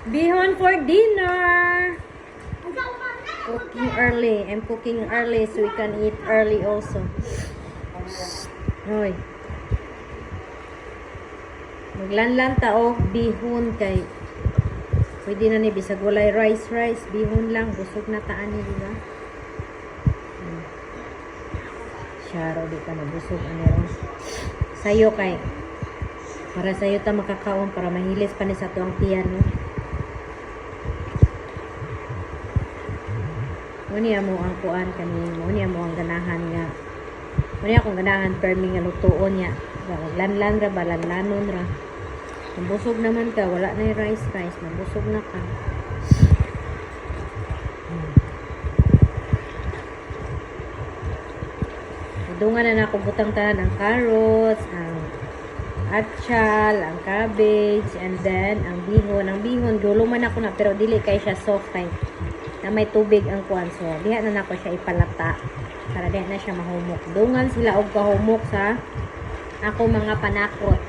Bihon for dinner. Cooking early. I'm cooking early so we can eat early also. Hoy. Maglanlan taog bihon kay pwede na ni bisag walay rice. Bihon lang. Busog na taan ni, diba? Syaro, di ka na busog. Ano sayo kay para sayo ta makakaon para mahilis pa ni sa tuang tiyan, no? Muni mo ang kuan kani, muni mo ang ganahan nga. Muni akong ganahan permi nga lutuon niya. Lanlan ra balanlanon ra. Nabusog naman ka, wala na yung rice, nabusog na ka. Idungan na ako butang tanan ang carrots, ang atchal, ang cabbage, and then ang bihon. Ang bihon, gulong man ako na, pero dili kay siya soft kay na may tubig ang kuan. So, diha na nako siya ipalata para diha na siya mahumok. Dungan sila og kahumok sa ako mga panakot.